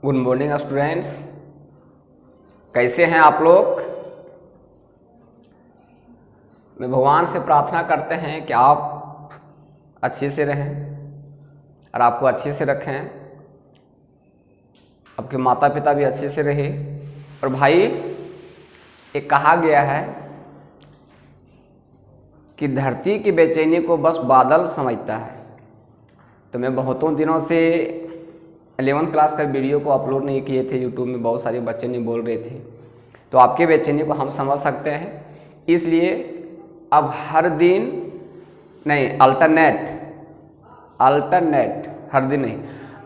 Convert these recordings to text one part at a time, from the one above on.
Good morning students, कैसे हैं आप लोग। मैं भगवान से प्रार्थना करते हैं कि आप अच्छे से रहें और आपको अच्छे से रखें, आपके माता पिता भी अच्छे से रहे। और भाई, एक कहा गया है कि धरती की बेचैनी को बस बादल समझता है। तो मैं बहुतों दिनों से 11th क्लास का वीडियो को अपलोड नहीं किए थे यूट्यूब में, बहुत सारे बच्चे नहीं बोल रहे थे। तो आपके बेचैनी को हम समझ सकते हैं, इसलिए अब हर दिन नहीं, अल्टरनेट हर दिन नहीं,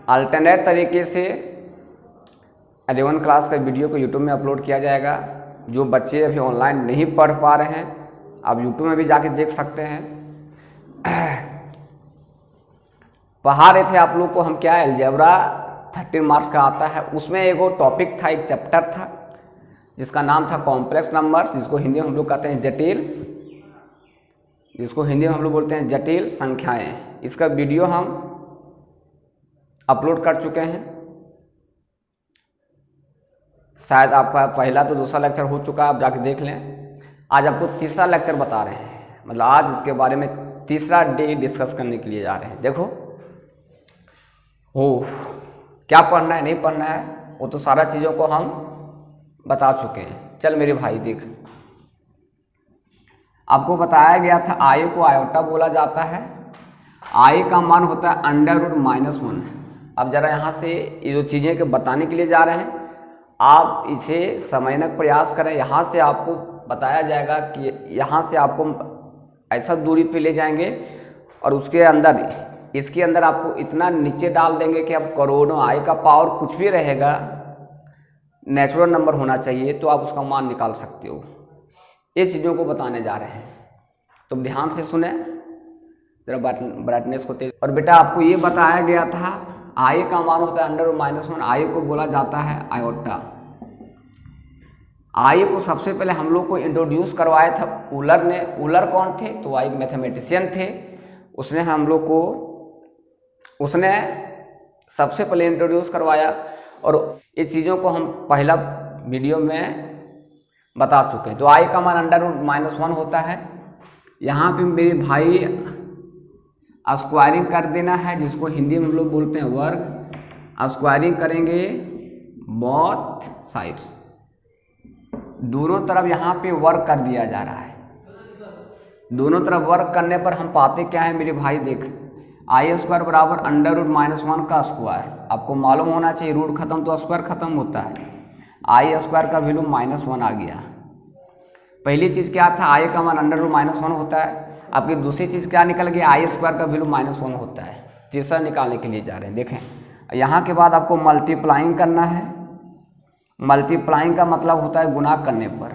अल्टरनेट तरीके से 11th क्लास का वीडियो को यूट्यूब में अपलोड किया जाएगा। जो बच्चे अभी ऑनलाइन नहीं पढ़ पा रहे हैं, आप यूट्यूब में भी जाके देख सकते हैं। पढ़ा रहे थे आप लोग को हम क्या, अलजेब्रा 30 मार्क्स का आता है। उसमें एगो टॉपिक था, एक चैप्टर था जिसका नाम था कॉम्प्लेक्स नंबर्स, जिसको हिंदी में हम लोग कहते हैं जटिल, जिसको हिंदी में हम लोग बोलते हैं जटिल संख्याएं। इसका वीडियो हम अपलोड कर चुके हैं। शायद आपका पहला तो दूसरा लेक्चर हो चुका है, आप जाके देख लें। आज आपको तीसरा लेक्चर बता रहे हैं, मतलब आज इसके बारे में तीसरा डे डिस्कस करने के लिए जा रहे हैं। देखो क्या पढ़ना है नहीं पढ़ना है वो तो सारा चीज़ों को हम बता चुके हैं। चल मेरे भाई देख, आपको बताया गया था आई को आयोटा बोला जाता है। आई का मान होता है √-1। अब जरा यहाँ से ये जो चीज़ें के बताने के लिए जा रहे हैं, आप इसे समझने का प्रयास करें। यहाँ से आपको बताया जाएगा कि यहाँ से आपको ऐसा दूरी पे ले जाएंगे और उसके अंदर, इसके अंदर आपको इतना नीचे डाल देंगे कि अब करोड़ों, आई का पावर कुछ भी रहेगा, नेचुरल नंबर होना चाहिए, तो आप उसका मान निकाल सकते हो। ये चीज़ों को बताने जा रहे हैं, तो ध्यान से सुने, जरा ब्राइटनेस को तेज। और बेटा आपको ये बताया गया था आई का मान होता है √-1। आई को बोला जाता है आयोटा। आई को सबसे पहले हम लोग को इंट्रोड्यूस करवाया था उलर ने। उलर कौन थे? तो आई मैथमेटिशियन थे। उसने हम लोग को, उसने सबसे पहले इंट्रोड्यूस करवाया और ये चीज़ों को हम पहला वीडियो में बता चुके हैं। तो आई का मान √-1 होता है। यहाँ पे मेरे भाई स्क्वायरिंग कर देना है, जिसको हिंदी में हम लोग बोलते हैं वर्ग। स्क्वायरिंग करेंगे बोथ साइड्स, दोनों तरफ यहाँ पे वर्क कर दिया जा रहा है। दोनों तरफ वर्क करने पर हम पाते क्या है मेरे भाई, देख, आई स्क्वायर बराबर √-1 का स्क्वायर। आपको मालूम होना चाहिए, रूट खत्म तो स्क्वायर खत्म होता है। आई स्क्वायर का वैल्यू -1 आ गया। पहली चीज़ क्या था, आई का मान √-1 होता है। आपकी दूसरी चीज़ क्या निकल गई, आई स्क्वायर का वैल्यू -1 होता है। तीसरा निकालने के लिए जा रहे हैं। देखें, यहाँ के बाद आपको मल्टीप्लाइंग करना है। मल्टीप्लाइंग का मतलब होता है गुना करने पर,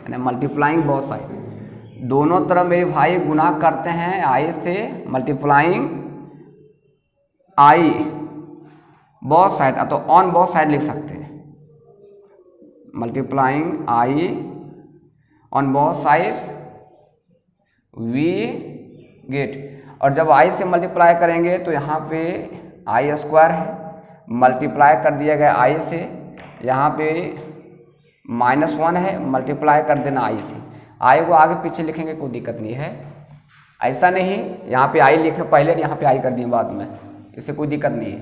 यानी मल्टीप्लाइंग बोथ साइड, दोनों तरफ मेरे भाई गुना करते हैं आई से। मल्टीप्लाइंग आई बोथ साइड, तो ऑन बोथ साइड लिख सकते हैं। Multiplying i on both sides we get. और जब आई से मल्टीप्लाई करेंगे तो यहाँ पे आई स्क्वायर है, मल्टीप्लाई कर दिया गया आई से, यहाँ पे -1 है, मल्टीप्लाई कर देना आई से। आई को आगे पीछे लिखेंगे कोई दिक्कत नहीं है, ऐसा नहीं यहाँ पे आई लिखे पहले, यहाँ पे आई कर दिए बाद में, इससे कोई दिक्कत नहीं है।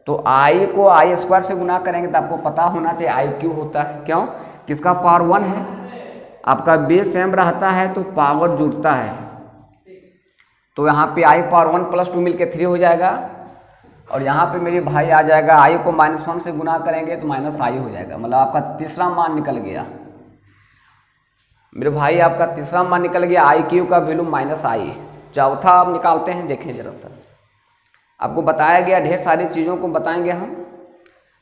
तो आई को आई स्क्वायर से गुना करेंगे तो आपको पता होना चाहिए आई क्यों होता है। क्यों? किसका पावर 1 है, आपका बेस सेम रहता है तो पावर जुड़ता है। तो यहाँ पे आई पावर 1 + 2 मिलके 3 हो जाएगा। और यहाँ पे मेरे भाई आ जाएगा, आई को -1 से गुना करेंगे तो -i हो जाएगा। मतलब आपका तीसरा मान निकल गया मेरे भाई, आपका तीसरा मान निकल गया। आई क्यू का वैल्यू -i। चौथा आप निकालते हैं, देखें जरा सर, आपको बताया गया, ढेर सारी चीज़ों को बताएंगे हम,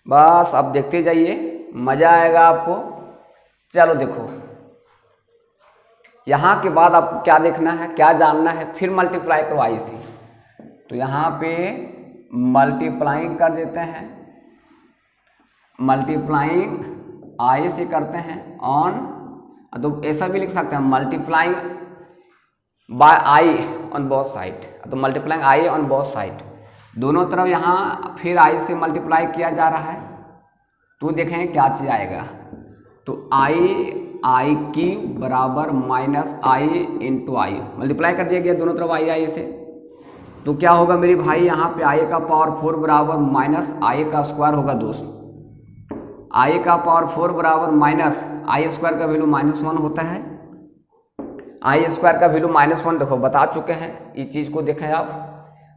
बस आप देखते जाइए, मज़ा आएगा आपको। चलो देखो, यहाँ के बाद आपको क्या देखना है, क्या जानना है, फिर मल्टीप्लाई करो आई से। तो यहाँ पे मल्टीप्लाइंग कर देते हैं, मल्टीप्लाइंग आई से करते हैं ऑन, तो ऐसा भी लिख सकते हैं multiplying by i on both side. तो multiplying i on both side, दोनों तरफ यहाँ फिर आई से मल्टीप्लाई किया जा रहा है। तो देखें क्या चीज़ आएगा, तो आई क्यूब बराबर माइनस आई इंटू आई, मल्टीप्लाई कर दिया गया दोनों तरफ आई से। तो क्या होगा मेरे भाई, यहाँ पे आई का पावर 4 बराबर माइनस आई का स्क्वायर होगा दोस्त। आई का पावर 4 बराबर माइनस आई स्क्वायर का वैल्यू -1 होता है। आई स्क्वायर का वैल्यू -1 देखो बता चुके हैं, इस चीज़ को देखें आप,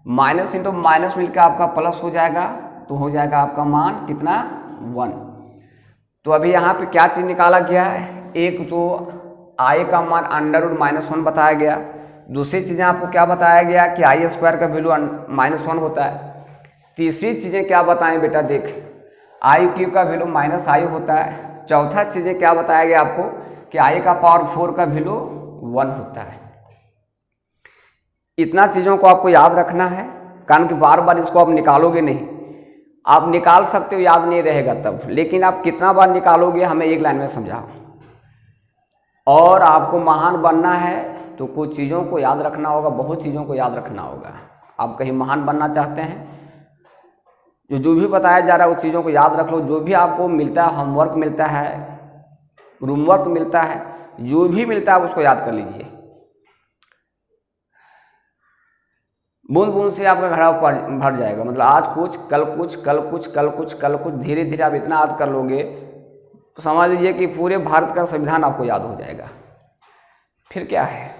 माइनस इंटू माइनस मिलकर आपका प्लस हो जाएगा, तो हो जाएगा आपका मान कितना 1। तो अभी यहाँ पे क्या चीज़ निकाला गया है, एक तो आई का मान √-1 बताया गया, दूसरी चीज़ें आपको क्या बताया गया कि आई स्क्वायर का वैल्यू -1 होता है, तीसरी चीज़ें क्या बताएं बेटा देख, आई क्यूब का वैल्यू -i होता है, चौथा चीज़ें क्या बताया गया आपको कि आई का पावर 4 का वैल्यू 1 होता है। इतना चीज़ों को आपको याद रखना है, कारण कि बार बार इसको आप निकालोगे नहीं, आप निकाल सकते हो याद नहीं रहेगा तब, लेकिन आप कितना बार निकालोगे हमें एक लाइन में समझाओ। और आपको महान बनना है तो कुछ चीज़ों को याद रखना होगा, बहुत चीज़ों को याद रखना होगा। आप कहीं महान बनना चाहते हैं, जो भी बताया जा रहा है उस चीज़ों को याद रख लो। जो भी आपको मिलता है, होमवर्क मिलता है, रूमवर्क मिलता है, जो भी मिलता है उसको याद कर लीजिए। बूंद बूंद से आपका घड़ा भर जाएगा, मतलब आज कुछ कल कुछ कल कुछ कल कुछ कल कुछ, धीरे धीरे आप इतना याद कर लोगे तो समझ लीजिए कि पूरे भारत का संविधान आपको याद हो जाएगा। फिर क्या है,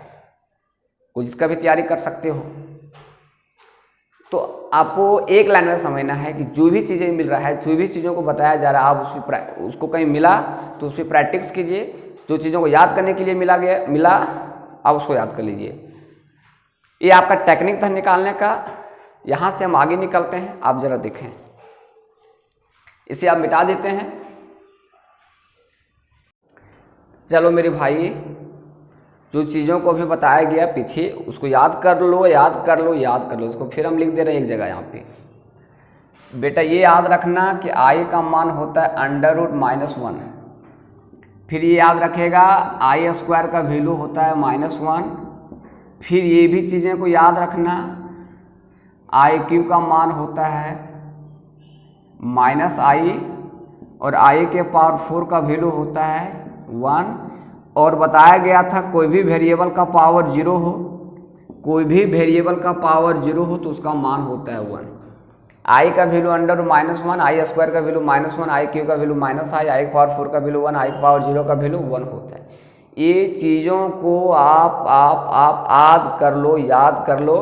कुछ इसका भी तैयारी कर सकते हो। तो आपको एक लाइन में समझना है कि जो भी चीज़ें मिल रहा है, जो भी चीज़ों को बताया जा रहा है, आप उसको कहीं मिला तो उस पर प्रैक्टिस कीजिए। जो चीज़ों को याद करने के लिए मिला आप उसको याद कर लीजिए। ये आपका टेक्निक था निकालने का। यहाँ से हम आगे निकलते हैं, आप जरा देखें, इसे आप मिटा देते हैं। चलो मेरे भाई, जो चीज़ों को भी बताया गया पीछे उसको याद कर लो, याद कर लो, याद कर लो। इसको फिर हम लिख दे रहे हैं एक जगह यहाँ पे। बेटा ये याद रखना कि आई का मान होता है √-1। फिर ये याद रखेगा आई स्क्वायर का वैल्यू होता है -1। फिर ये भी चीज़ें को याद रखना, आई क्यूब का मान होता है -i और आई के पावर 4 का वैल्यू होता है 1। और बताया गया था कोई भी वेरिएबल का पावर 0 हो, कोई भी वेरिएबल का पावर 0 हो तो उसका मान होता है 1। आई का वैल्यू √-1, आई स्क्वायर का वैल्यू -1, आई क्यूब का वैल्यू -i, आई के पावर 4 का वैल्यू 1, आई के पावर 0 का वैल्यू 1 होता है। ये चीज़ों को आप याद कर लो, याद कर लो,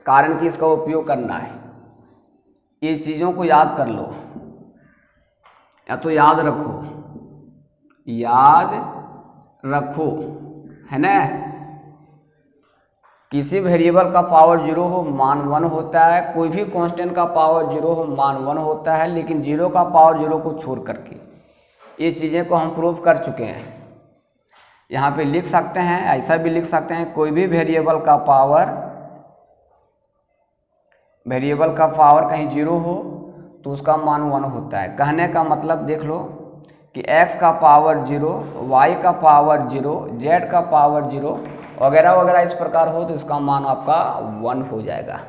कारण कि इसका उपयोग करना है। ये चीज़ों को याद कर लो या तो याद रखो, याद रखो, है ना। किसी वेरिएबल का पावर 0 हो मान 1 होता है, कोई भी कांस्टेंट का पावर 0 हो मान 1 होता है, लेकिन 0 का पावर 0 को छोड़ करके। ये चीज़ें को हम प्रूव कर चुके हैं। यहाँ पे लिख सकते हैं, ऐसा भी लिख सकते हैं, कोई भी वेरिएबल का पावर कहीं 0 हो तो उसका मान 1 होता है। कहने का मतलब देख लो कि x का पावर 0, y का पावर 0, z का पावर 0 वगैरह वगैरह इस प्रकार हो तो इसका मान आपका 1 हो जाएगा।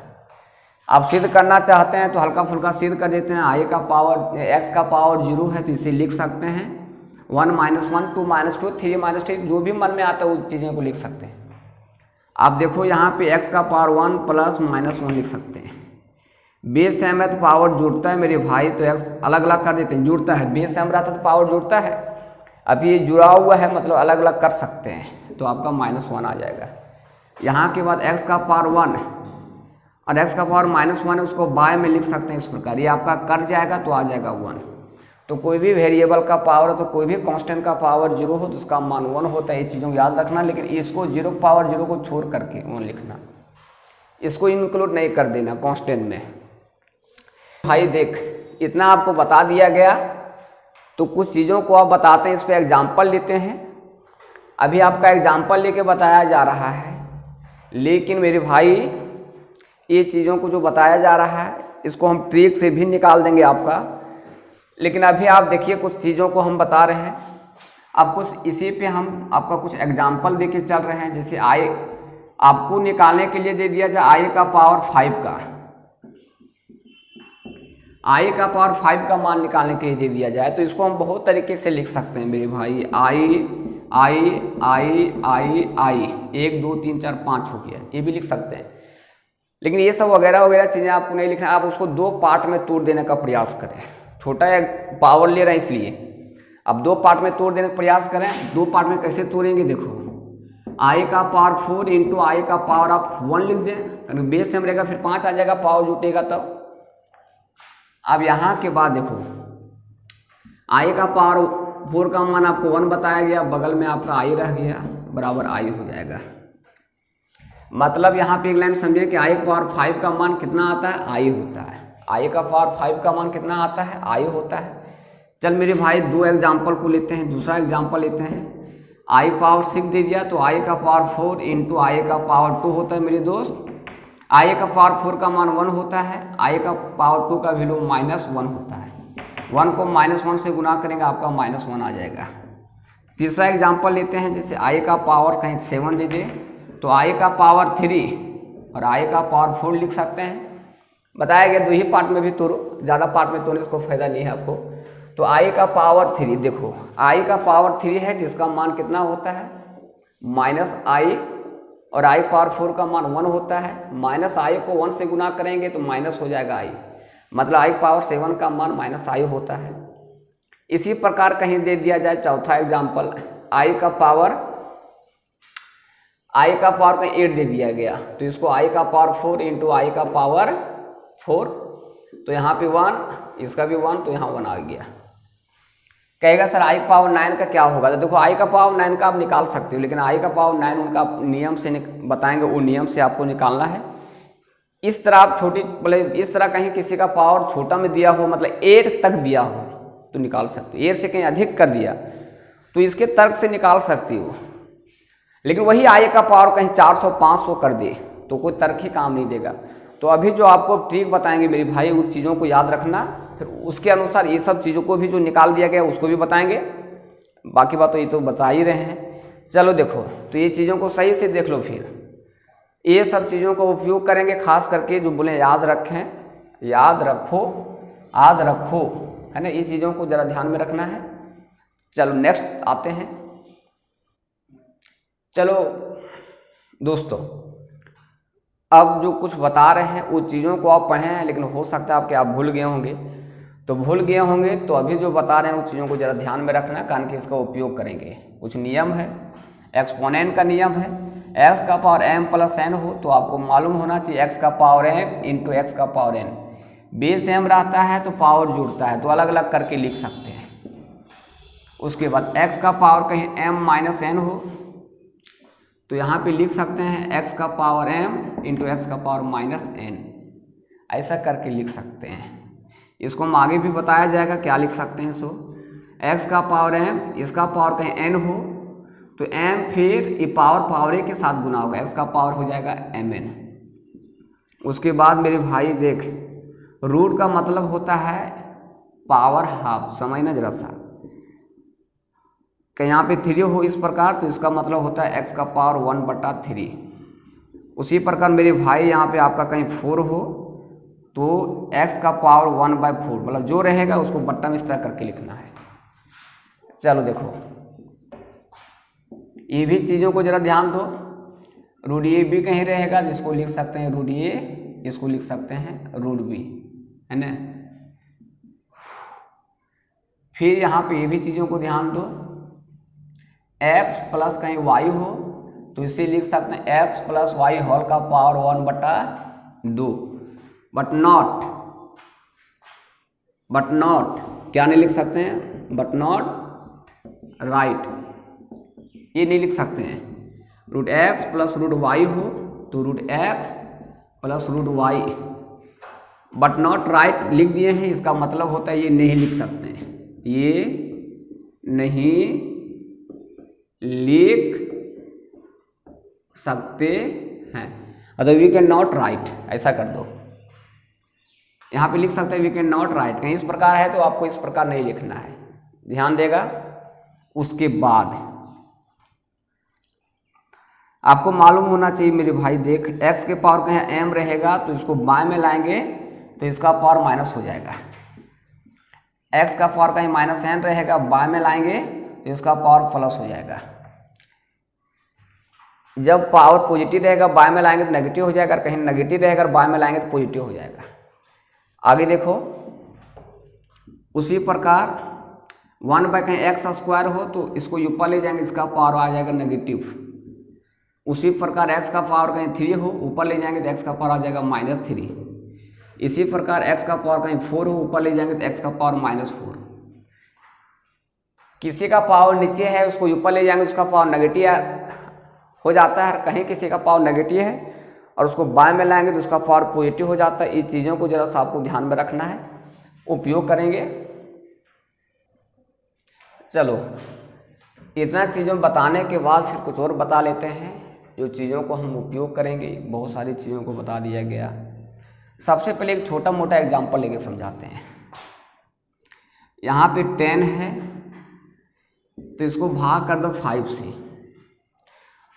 आप सिद्ध करना चाहते हैं तो हल्का फुल्का सिद्ध कर देते हैं। x का पावर 0 है तो इसे लिख सकते हैं 1 - 1 2 - 2 3 - 3, जो भी मन में आता है उस चीज़ों को लिख सकते हैं। आप देखो यहाँ पे x का पावर 1 + -1 लिख सकते हैं। बेस सेम है तो पावर जुड़ता है मेरे भाई, तो x अलग अलग कर देते हैं, जुड़ता है। बेस सेम रहता है तो पावर जुड़ता है, अभी ये जुड़ा हुआ है मतलब अलग अलग कर सकते हैं, तो आपका -1 आ जाएगा। यहाँ के बाद x का पावर 1 और x का पावर -1 है, उसको बाय में लिख सकते हैं इस प्रकार, ये आपका कट जाएगा तो आ जाएगा 1। तो कोई भी वेरिएबल का पावर, तो कोई भी कांस्टेंट का पावर 0 हो तो उसका मान 1 होता है। ये चीज़ों को याद रखना, लेकिन इसको 0 पावर 0 को छोड़ करके 1 लिखना, इसको इंक्लूड नहीं कर देना कांस्टेंट में। भाई देख, इतना आपको बता दिया गया, तो कुछ चीज़ों को आप बताते हैं, इस पर एग्जाम्पल लेते हैं। अभी आपका एग्जाम्पल लेके बताया जा रहा है, लेकिन मेरे भाई ये चीज़ों को जो बताया जा रहा है इसको हम ट्रिक से भी निकाल देंगे आपका। लेकिन अभी आप देखिए कुछ चीज़ों को हम बता रहे हैं, अब कुछ इसी पे हम आपका कुछ एग्जाम्पल देके चल रहे हैं। जैसे आई आपको निकालने के लिए दे दिया जाए आई का पावर 5 का, आई का पावर 5 का मान निकालने के लिए दे दिया जाए तो इसको हम बहुत तरीके से लिख सकते हैं मेरे भाई। आई आई आई आई आई 1 2 3 4 5 हो गया, ये भी लिख सकते हैं। लेकिन ये सब वगैरह वगैरह चीज़ें आपको नहीं लिखना, आप उसको 2 पार्ट में तोड़ देने का प्रयास करें। छोटा एक पावर ले रहे हैं इसलिए अब 2 पार्ट में तोड़ देने का प्रयास करें। 2 पार्ट में कैसे तोड़ेंगे देखो, आई का पावर 4 इंटू आई का पावर आप 1 लिख दें, बेस सेम रहेगा, फिर 5 आ जाएगा, पावर जुटेगा तब। अब यहाँ के बाद देखो आई का पावर 4 का मान आपको 1 बताया गया, बगल में आपका आई रह गया, बराबर आई हो जाएगा। मतलब यहाँ पे एक लाइन समझिए कि आई का पावर 5 का मान कितना आता है, आई होता है। आई का पावर 5 का मान कितना आता है, आई होता है। चल मेरे भाई 2 एग्जाम्पल को लेते हैं, दूसरा एग्जाम्पल लेते हैं। आई पावर 6 दे दिया तो आई का पावर 4 इंटू आई का पावर 2 होता है मेरे दोस्त। आई का पावर 4 का मान 1 होता है, आई का पावर 2 का वैल्यू -1 होता है। 1 को -1 से गुना करेंगे आपका -1 आ जाएगा। तीसरा एग्जाम्पल लेते हैं, जैसे आई का पावर कहीं 7 दे दे तो आई का पावर 3 और आई का पावर 4 लिख सकते हैं। बताया गया 2 ही पार्ट में भी तोड़ो, ज़्यादा पार्ट में तोड़ने इसको फायदा नहीं है आपको। तो आई का पावर 3 देखो, आई का पावर 3 है जिसका मान कितना होता है -i, और आई पावर 4 का मान 1 होता है। -i को 1 से गुना करेंगे तो माइनस हो जाएगा i, मतलब आई पावर 7 का मान -i होता है। इसी प्रकार कहीं दे दिया जाए चौथा एग्जाम्पल, आई का पावर कहीं 8 दे दिया गया तो इसको आई का पावर 4 इंटू आई का पावर 4, तो यहाँ पे 1, इसका भी 1, तो यहाँ 1 आ गया। कहेगा सर आई पावर 9 का क्या होगा, तो देखो आई का पावर 9 का आप निकाल सकते हो, लेकिन आई का पावर 9 उनका नियम से बताएंगे, वो नियम से आपको निकालना है। इस तरह आप छोटी मतलब इस तरह कहीं किसी का पावर छोटा में दिया हो, मतलब 8 तक दिया हो तो निकाल सकते हो। 8 से कहीं अधिक कर दिया तो इसके तर्क से निकाल सकती हो। लेकिन वही आई का पावर कहीं 400 500 कर दे तो कोई तर्क ही काम नहीं देगा। तो अभी जो आपको ट्रिक बताएंगे मेरे भाई, उन चीज़ों को याद रखना, फिर उसके अनुसार ये सब चीज़ों को भी जो निकाल दिया गया उसको भी बताएंगे। बाकी बात तो ये तो बता ही रहे हैं। चलो देखो, तो ये चीज़ों को सही से देख लो, फिर ये सब चीज़ों का उपयोग करेंगे, खास करके जो बोले याद रखें, याद रखो, है ना, ये चीज़ों को ज़रा ध्यान में रखना है। चलो नेक्स्ट आते हैं। चलो दोस्तों, अब जो कुछ बता रहे हैं वो चीज़ों को आप पढ़े हैं, लेकिन हो सकता है आप भूल गए होंगे। तो अभी जो बता रहे हैं उन चीज़ों को ज़रा ध्यान में रखना, कारण कि इसका उपयोग करेंगे। कुछ नियम है, एक्सपोनेंट का नियम है, x का पावर m प्लस n हो तो आपको मालूम होना चाहिए x का पावर m इंटू एक्स का पावर n। बेस m रहता है तो पावर जुड़ता है, तो अलग अलग करके लिख सकते हैं। उसके बाद x का पावर कहीं m माइनस n हो तो यहाँ पे लिख सकते हैं x का पावर m इंटू एक्स का पावर माइनस n, ऐसा करके लिख सकते हैं। इसको हम आगे भी बताया जाएगा क्या लिख सकते हैं। सो x का पावर m, इसका पावर कहीं n हो तो m फिर ये पावर a के साथ गुना होगा, x का पावर हो जाएगा mn। उसके बाद मेरे भाई देख, रूट का मतलब होता है पावर हाफ, समझना जरा सा, कि यहाँ पे 3 हो इस प्रकार तो इसका मतलब होता है x का पावर 1/3। उसी प्रकार मेरे भाई यहाँ पे आपका कहीं 4 हो तो x का पावर 1/4, मतलब जो रहेगा उसको बट्टा में इस तरह करके लिखना है। चलो देखो, ये भी चीज़ों को जरा ध्यान दो। रूट ए भी कहीं रहेगा जिसको लिख सकते हैं रूट ए, इसको लिख सकते हैं रूट बी, है ना। फिर यहाँ पे ये भी चीज़ों को ध्यान दो, x प्लस कहीं y हो तो इसे लिख सकते हैं x प्लस वाई होल का पावर 1/2। बट नॉट क्या नहीं लिख सकते हैं, बट नॉट राइट, ये नहीं लिख सकते हैं। Root x plus root y हो तो root x plus root y, but not right लिख दिए हैं, इसका मतलब होता है ये नहीं लिख सकते हैं, ये नहीं लिख सकते हैं, अगर वी कैन नॉट राइट, ऐसा कर दो। यहाँ पे लिख सकते हैं वी कैन नॉट राइट, कहीं इस प्रकार है तो आपको इस प्रकार नहीं लिखना है, ध्यान देगा। उसके बाद आपको मालूम होना चाहिए मेरे भाई, देख x के पावर कहीं m रहेगा तो इसको बाएं में लाएंगे तो इसका पावर माइनस हो जाएगा, x का पावर कहीं -n रहेगा, बाय में लाएंगे तो इसका पावर प्लस हो जाएगा। जब पावर पॉजिटिव रहेगा बाय में लाएंगे तो नेगेटिव हो जाएगा, कहीं नेगेटिव रहेगा बाय में लाएंगे तो पॉजिटिव हो जाएगा। आगे देखो, उसी प्रकार 1 बाय कहीं एक्स स्क्वायर हो तो इसको ऊपर ले जाएंगे, इसका पावर आ जाएगा नेगेटिव। उसी प्रकार x का पावर कहीं 3 हो, ऊपर ले जाएंगे तो x का पावर आ जाएगा -3। इसी प्रकार x का पावर कहीं 4 हो, ऊपर ले जाएंगे तो x का पावर -4। किसी का पावर नीचे है उसको ऊपर ले जाएंगे उसका पावर नेगेटिव हो जाता है, कहीं किसी का पावर नेगेटिव है और उसको बाएं में लाएंगे तो उसका पावर पॉजिटिव हो जाता है। इस चीज़ों को जरा सा आपको ध्यान में रखना है, उपयोग करेंगे। चलो, इतना चीज़ों बताने के बाद फिर कुछ और बता लेते हैं जो चीज़ों को हम उपयोग करेंगे। बहुत सारी चीज़ों को बता दिया गया। सबसे पहले एक छोटा मोटा एग्जाम्पल लेके समझाते हैं। यहाँ पे 10 है तो इसको भाग कर दो 5 से,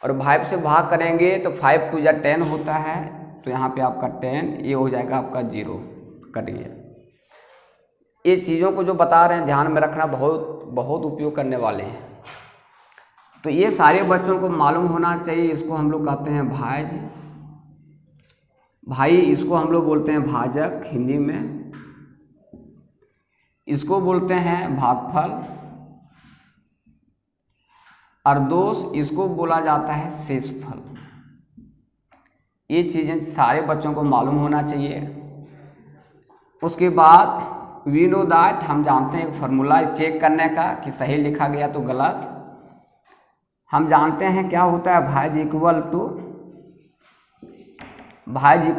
और 5 से भाग करेंगे तो 5 2 जा 10 होता है, तो यहाँ पे आपका 10 ये हो जाएगा आपका 0, कट गया। ये चीज़ों को जो बता रहे हैं ध्यान में रखना, बहुत बहुत उपयोग करने वाले हैं। तो ये सारे बच्चों को मालूम होना चाहिए। इसको हम लोग कहते हैं भाज्य, भाई इसको हम लोग बोलते हैं भाजक हिंदी में, इसको बोलते हैं भागफल, और दोस्त इसको बोला जाता है शेषफल। ये चीज़ें सारे बच्चों को मालूम होना चाहिए। उसके बाद वी नो दैट, हम जानते हैं एक फार्मूला चेक करने का कि सही लिखा गया तो गलत। हम जानते हैं क्या होता है, भाज्य इक्वल टू भाजक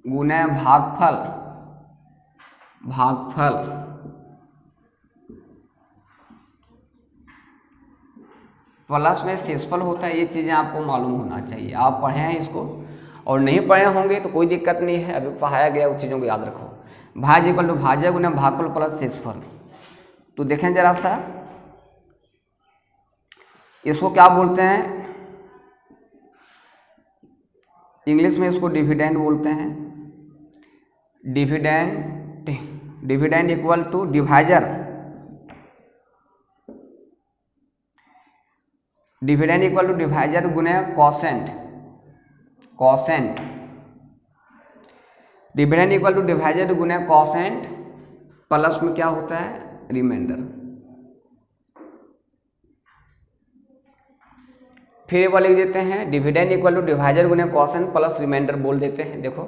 गुने भागफल प्लस में शेषफल होता है। ये चीज़ें आपको मालूम होना चाहिए। आप पढ़े हैं इसको, और नहीं पढ़े होंगे तो कोई दिक्कत नहीं है, अभी पढ़ाया गया उस चीज़ों को याद रखो। भाज्य इक्वल टू भाजक गुना भागफल प्लस शेषफल। तो देखें जरा सा, इसको क्या बोलते हैं, इंग्लिश में इसको डिविडेंड बोलते हैं। Dividend equal to divisor, dividend equal to divisor गुने quotient, dividend equal to divisor गुने कॉसेंट प्लस में क्या होता है रिमाइंडर। फिर वो लिख देते हैं डिविडेंड इक्वल टू डिवाइजर गुने कॉसेंट प्लस रिमाइंडर बोल देते हैं। देखो,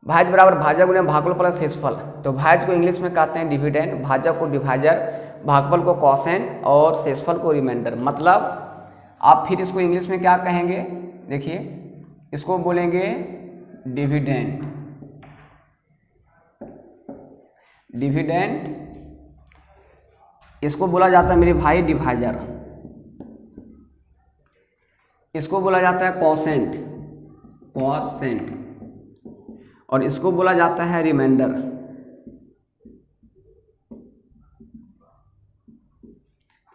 भाज्य बराबर भाजक गुने भागफल प्लस शेषफल। तो भाज्य को इंग्लिश में कहते हैं डिविडेंड, भाजक को डिवाइजर, भागफल को कॉसेंट और शेषफल को रिमाइंडर। मतलब आप फिर इसको इंग्लिश में क्या कहेंगे, देखिए इसको बोलेंगे डिविडेंड, इसको बोला जाता है मेरे भाई डिवाइजर, इसको बोला जाता है कॉसेंट, और इसको बोला जाता है रिमाइंडर।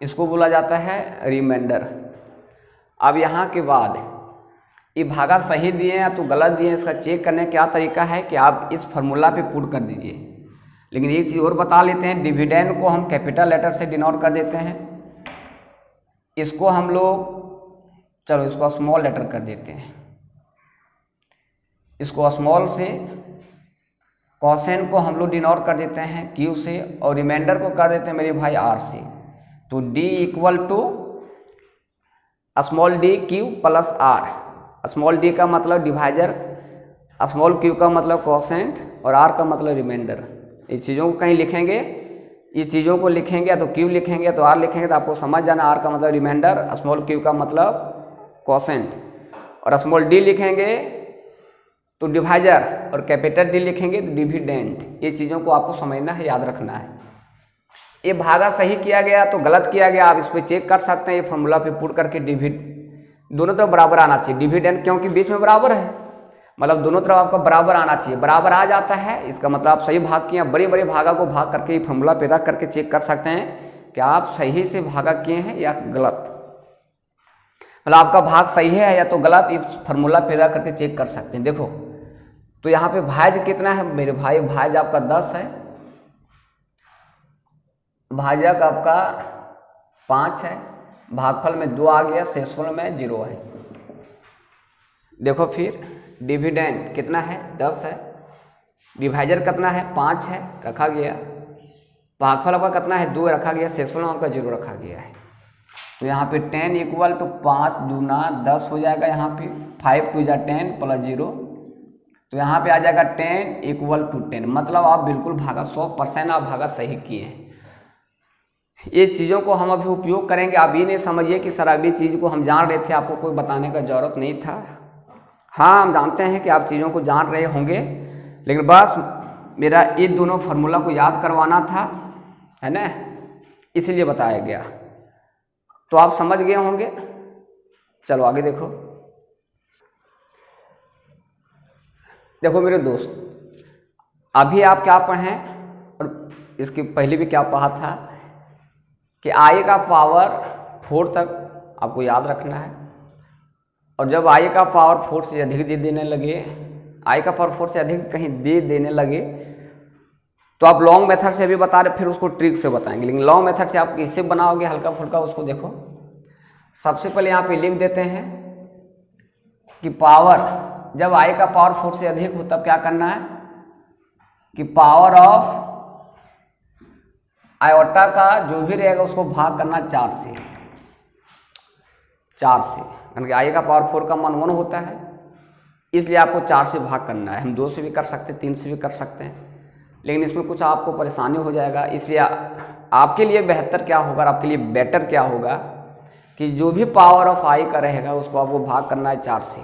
इसको बोला जाता है रिमाइंडर। अब यहाँ के बाद ये भागा सही दिए हैं तो गलत दिए हैं, इसका चेक करने का क्या तरीका है कि आप इस फार्मूला पे पुट कर दीजिए। लेकिन एक चीज़ और बता लेते हैं, डिविडेंड को हम कैपिटल लेटर से डिनोट कर देते हैं। इसको हम लोग, चलो इसको स्मॉल लेटर कर देते हैं, इसको स्मॉल से। कॉसेंट को हम लोग डिनोट कर देते हैं क्यू से, और रिमाइंडर को कर देते हैं मेरे भाई आर से। तो d equal to small d q plus r. Small d का मतलब डिवाइजर, स्मॉल क्यू का मतलब कॉसेंट, और आर का मतलब रिमाइंडर। इस चीज़ों को कहीं लिखेंगे, ये चीज़ों को लिखेंगे तो क्यू लिखेंगे तो आर लिखेंगे, तो आपको समझ जाना आर का मतलब रिमाइंडर, स्मॉल क्यू का मतलब कॉसेंट, और स्मॉल डी लिखेंगे तो डिवाइजर, और कैपिटल डी लिखेंगे तो डिविडेंड। ये चीज़ों को आपको समझना है, याद रखना है। ये भागा सही किया गया तो गलत किया गया, आप इस पर चेक कर सकते हैं। ये फॉर्मूला पे पुट करके दोनों तरफ बराबर आना चाहिए। डिविडेंड क्योंकि बीच में बराबर है, मतलब दोनों तरफ आपका बराबर आना चाहिए। बराबर आ जाता है इसका मतलब आप सही भाग किए। बड़े बड़े भागा को भाग करके ये फॉर्मूला पे रख करके चेक कर सकते हैं कि आप सही से भागा किए हैं या गलत। मतलब आपका भाग सही है या तो गलत, इस फार्मूला पे रख करके चेक कर सकते हैं। देखो तो यहाँ पे भाज्य कितना है मेरे भाई, भाज्य आपका 10 है, भाजक आपका 5 है, भागफल में 2 आ गया, शेषफल में 0 है। देखो फिर डिविडेंड कितना है 10 है, डिवाइजर कितना है 5 है, रखा गया, भागफल आपका कितना है 2 रखा गया, शेषफल में आपका 0 रखा गया है। तो यहाँ पे 10 इक्वल टू 5 दूना 10 हो जाएगा, यहाँ पे 5 2 10 प्लस 0, तो यहाँ पे आ जाएगा 10 इक्वल टू 10। मतलब आप बिल्कुल भागा 100% आप भागा सही किए हैं। ये चीज़ों को हम अभी उपयोग करेंगे। आप ये नहीं समझिए कि सर अभी चीज़ को हम जान रहे थे, आपको कोई बताने का ज़रूरत नहीं था। हाँ, हम जानते हैं कि आप चीज़ों को जान रहे होंगे, लेकिन बस मेरा ये दोनों फार्मूला को याद करवाना था, है ना, इसीलिए बताया गया। तो आप समझ गए होंगे। चलो आगे देखो। देखो मेरे दोस्त, अभी आप क्या पढ़ें और इसके पहले भी क्या पढ़ा था कि आई का पावर 4 तक आपको याद रखना है, और जब आई का पावर 4 से अधिक दे देने लगे, आई का पावर 4 से अधिक कहीं दे देने लगे, तो आप लॉन्ग मेथड से भी बता रहे, फिर उसको ट्रिक से बताएंगे। लेकिन लॉन्ग मेथड से आप किससे बनाओगे हल्का फुल्का, उसको देखो। सबसे पहले यहाँ पे लिख देते हैं कि पावर, जब आई का पावर 4 से अधिक हो तब क्या करना है कि पावर ऑफ आयोटा का जो भी रहेगा उसको भाग करना 4 से, यानी कि आई का पावर 4 का मान 1 होता है, इसलिए आपको 4 से भाग करना है। हम 2 से भी कर सकते हैं, 3 से भी कर सकते हैं, लेकिन इसमें कुछ आपको परेशानी हो जाएगा। इसलिए आपके लिए बेहतर क्या होगा, आपके लिए बेटर क्या होगा कि जो भी पावर ऑफ आई का रहेगा उसको आपको भाग करना है 4 से।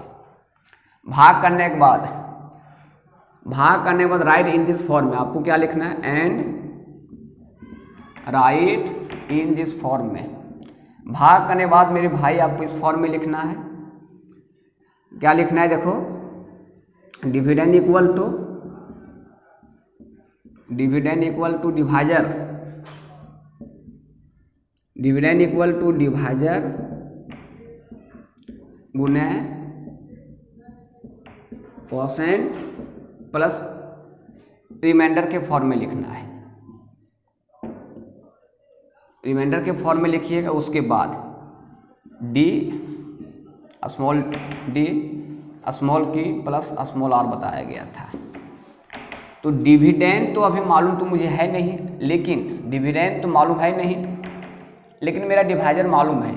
भाग करने के बाद राइट इन दिस फॉर्म में आपको क्या लिखना है, and right in this form में। भाग करने के बाद मेरे भाई आपको इस फॉर्म में लिखना है, क्या लिखना है देखो, dividend equal to divisor, dividend equal to divisor गुने कोसेंट प्लस रिमाइंडर के फॉर्म में लिखना है। रिमाइंडर के फॉर्म में लिखिएगा, उसके बाद डी स्मॉल की प्लस स्मॉल आर बताया गया था। तो डिविडेंड तो अभी मालूम तो मुझे है नहीं, लेकिन डिविडेंड तो मालूम है नहीं, लेकिन मेरा डिवाइजर मालूम है।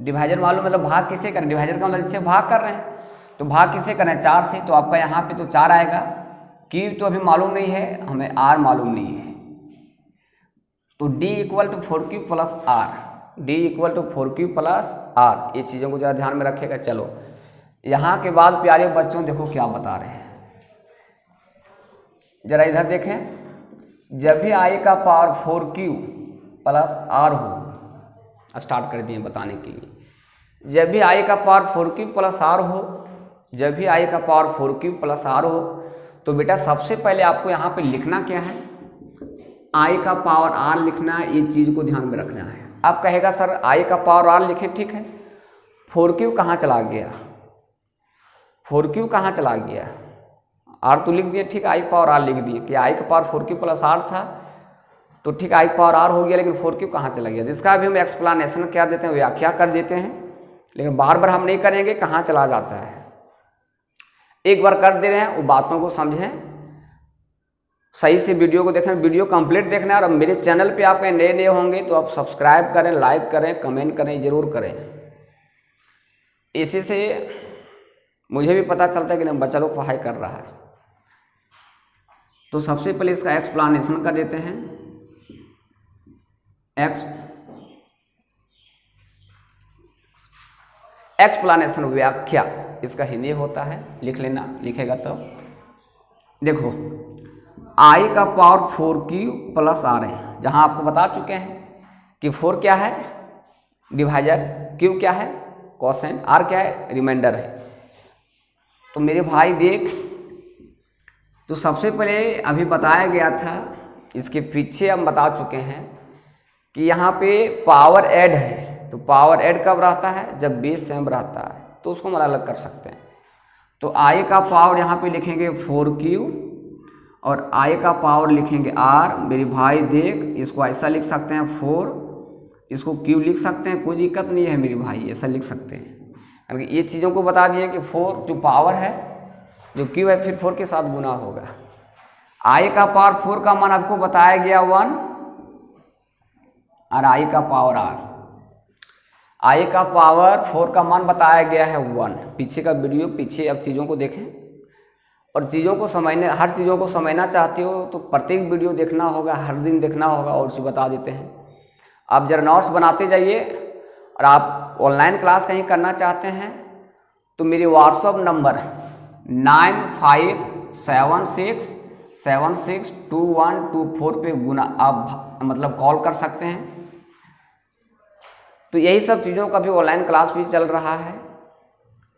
डिवाइजर मालूम मतलब भाग किसे करें, डिवाइजर का मतलब जिससे भाग कर रहे हैं, तो भाग किसे करें 4 से, तो आपका यहाँ पे तो 4 आएगा। क्यूब तो अभी मालूम नहीं है, हमें आर मालूम नहीं है, तो d equal to 4q plus r, d equal to 4q plus r. ये चीज़ों को ज़रा ध्यान में रखिएगा। चलो यहाँ के बाद प्यारे बच्चों देखो क्या बता रहे हैं, जरा इधर देखें। जब भी आई का पावर 4q प्लस आर हो, स्टार्ट कर दिए बताने के लिए। जब भी आई का पावर 4q प्लस आर हो, जब भी आई का पावर 4q प्लस आर हो, तो बेटा सबसे पहले आपको यहाँ पे लिखना क्या है, आई का पावर आर लिखना है। ये चीज़ को ध्यान में रखना है। आप कहेगा सर आई का पावर आर लिखें, ठीक है, 4q कहाँ चला गया, 4q कहाँ चला गया, आर तो लिख दिए, ठीक, आई पावर आर लिख दिए कि आई का पावर 4q प्लस आर था, तो ठीक आई पावर आर हो गया, लेकिन 4q कहाँ चला गया, इसका भी हम एक्सप्लेनेशन क्या देते हैं, व्याख्या कर देते हैं, लेकिन बार बार हम नहीं करेंगे कहाँ चला जाता है। एक बार कर दे रहे हैं, वो बातों को समझें, सही से वीडियो को देखें, वीडियो कंप्लीट देखना है। और मेरे चैनल पे आप नए होंगे तो आप सब्सक्राइब करें, लाइक करें, कमेंट करें, जरूर करें। इसी से मुझे भी पता चलता है कि नहीं बच्चा लोग पढ़ाई कर रहा है। तो सबसे पहले इसका एक्सप्लेनेशन कर देते हैं। एक्सप्लेनेशन व्याख्या इसका हिंदी होता है, लिख लेना, लिखेगा तो देखो आई का पावर 4q प्लस आर है, जहां आपको बता चुके हैं कि 4 क्या है डिवाइजर, q क्या है कोसेंट, r क्या है रिमाइंडर है। तो मेरे भाई देख, तो सबसे पहले अभी बताया गया था, इसके पीछे हम बता चुके हैं कि यहाँ पे पावर ऐड है। तो पावर ऐड कब रहता है, जब बेस सेम रहता है, तो उसको हम अलग कर सकते हैं। तो I का पावर यहाँ पे लिखेंगे 4Q और I का पावर लिखेंगे R। मेरे भाई देख, इसको ऐसा लिख सकते हैं 4, इसको Q लिख सकते हैं, कोई दिक्कत नहीं है मेरे भाई, ऐसा लिख सकते हैं। क्योंकि ये चीज़ों को बता दिए कि 4 जो पावर है, जो Q है फिर 4 के साथ गुना होगा। I का पावर 4 का मान आपको बताया गया 1 और I का पावर R। I का पावर 4 का मान बताया गया है 1। पीछे का वीडियो पीछे अब चीज़ों को देखें और चीज़ों को समझने, हर चीज़ों को समझना चाहते हो तो प्रत्येक वीडियो देखना होगा, हर दिन देखना होगा और उसे बता देते हैं। आप जरा नोट्स बनाते जाइए। और आप ऑनलाइन क्लास कहीं करना चाहते हैं तो मेरे व्हाट्सअप नंबर 9576762124 पे गुना आप मतलब कॉल कर सकते हैं। तो यही सब चीज़ों का भी ऑनलाइन क्लास भी चल रहा है।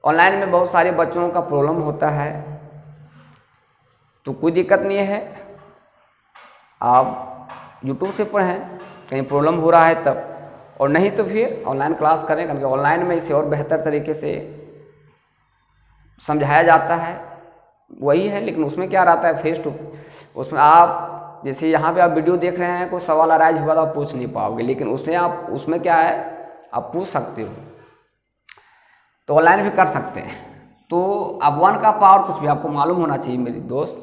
ऑनलाइन में बहुत सारे बच्चों का प्रॉब्लम होता है, तो कोई दिक्कत नहीं है, आप यूट्यूब से पढ़ें, कहीं प्रॉब्लम हो रहा है तब, और नहीं तो फिर ऑनलाइन क्लास करें, क्योंकि ऑनलाइन में इसे और बेहतर तरीके से समझाया जाता है। वही है, लेकिन उसमें क्या रहता है फेस टू, उसमें आप जैसे यहाँ पे आप वीडियो देख रहे हैं, कोई सवाल अराइज हुआ तो आप पूछ नहीं पाओगे, लेकिन उसमें क्या है आप पूछ सकते हो, तो ऑनलाइन भी कर सकते हैं। तो अब 1 का पावर कुछ भी आपको मालूम होना चाहिए मेरे दोस्त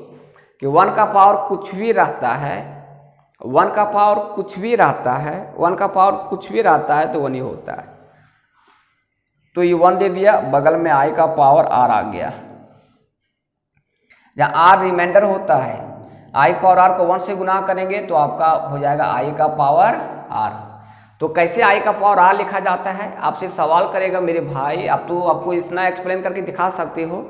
कि 1 का पावर कुछ भी रहता है, 1 का पावर कुछ भी रहता है, 1 का पावर कुछ भी रहता है तो 1 ही होता है। तो ये 1 दे दिया, बगल में I का पावर R आ गया। जहाँ R रिमाइंडर होता है, I पावर R को 1 से गुना करेंगे तो आपका हो जाएगा I का पावर R। तो कैसे I का पावर R लिखा जाता है, आपसे सवाल करेगा मेरे भाई, आप तो आपको इतना एक्सप्लेन करके दिखा सकते हो,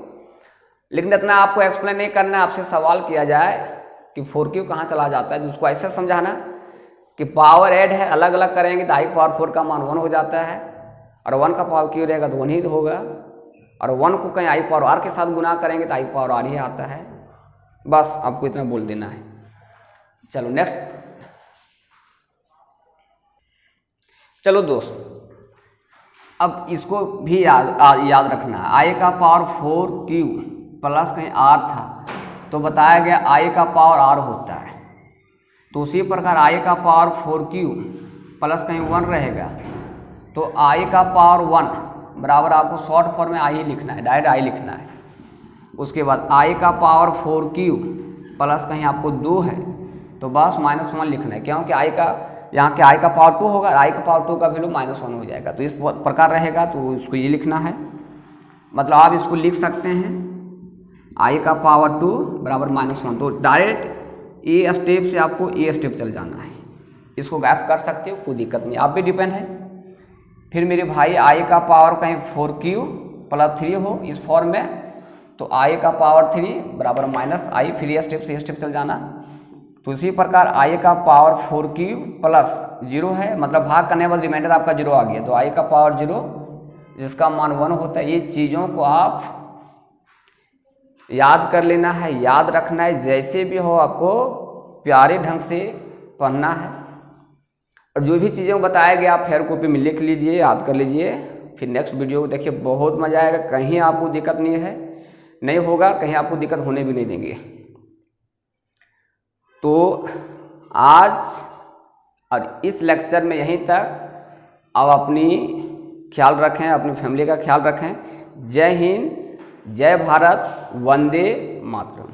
लेकिन इतना आपको एक्सप्लेन नहीं करना है। आपसे सवाल किया जाए कि 4Q कहाँ चला जाता है, तो उसको ऐसे समझाना कि पावर ऐड है, अलग अलग करेंगे तो I पावर 4 का मान 1 हो जाता है, और 1 का पावर Q रहेगा तो 1 ही होगा, और 1 को कहीं I पावर R के साथ गुना करेंगे तो I पावर R ही आता है। बस आपको इतना बोल देना है। चलो नेक्स्ट। चलो दोस्त, अब इसको भी याद रखना है। I का पावर 4Q प्लस कहीं R था तो बताया गया I का पावर R होता है। तो उसी प्रकार I का पावर 4Q प्लस कहीं 1 रहेगा तो I का पावर 1 बराबर आपको शॉर्ट फॉर्म में I ही लिखना है, डायरेक्ट I लिखना है। उसके बाद I का पावर 4Q प्लस कहीं आपको 2 है तो बस -1 लिखना है, क्योंकि I का यहाँ के I का पावर 2 होगा, I का पावर 2 का वैल्यू -1 हो जाएगा। तो इस प्रकार रहेगा, तो इसको ये लिखना है। मतलब आप इसको लिख सकते हैं I का पावर 2 बराबर -1। तो डायरेक्ट ये स्टेप से आपको ये स्टेप चल जाना है, इसको गैप कर सकते हो, कोई दिक्कत नहीं, आप भी डिपेंड है। फिर मेरे भाई I का पावर कहीं 4Q प्लस 3 हो इस फॉर्म में, तो I का पावर 3 बराबर -I, फिर ये स्टेप से ये स्टेप चल जाना। तो इसी प्रकार I का पावर 4Q प्लस 0 है, मतलब भाग करने वाला रिमाइंडर आपका 0 आ गया, तो I का पावर 0 जिसका मान 1 होता है। ये चीज़ों को आप याद कर लेना है, याद रखना है, जैसे भी हो आपको प्यारे ढंग से पढ़ना है। और जो भी चीज़ें बताया गया आप फेयर कॉपी में लिख लीजिए, याद कर लीजिए, फिर नेक्स्ट वीडियो को देखिए, बहुत मजा आएगा। कहीं आपको दिक्कत नहीं होगा, कहीं आपको दिक्कत होने भी नहीं देंगे। तो आज और इस लेक्चर में यहीं तक। अब अपनी ख्याल रखें, अपनी फैमिली का ख्याल रखें। जय हिंद, जय भारत, वंदे मातरम।